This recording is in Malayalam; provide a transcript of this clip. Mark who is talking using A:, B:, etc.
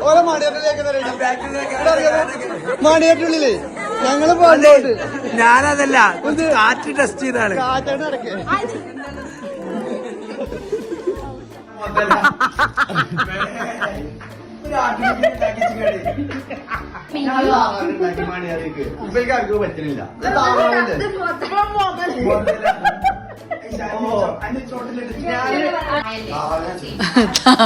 A: ഓരോ മണിയേറ്റുള്ളിലേ ഞങ്ങള് പോകണ്ടോണ്ട്.
B: ഞാനതല്ല കാറ്റ് ടെസ്റ്റ് ചെയ്താണ്.
A: കാറ്റാണ് നടക്കേ. ഇവർക്ക് പറ്റുന്നില്ല.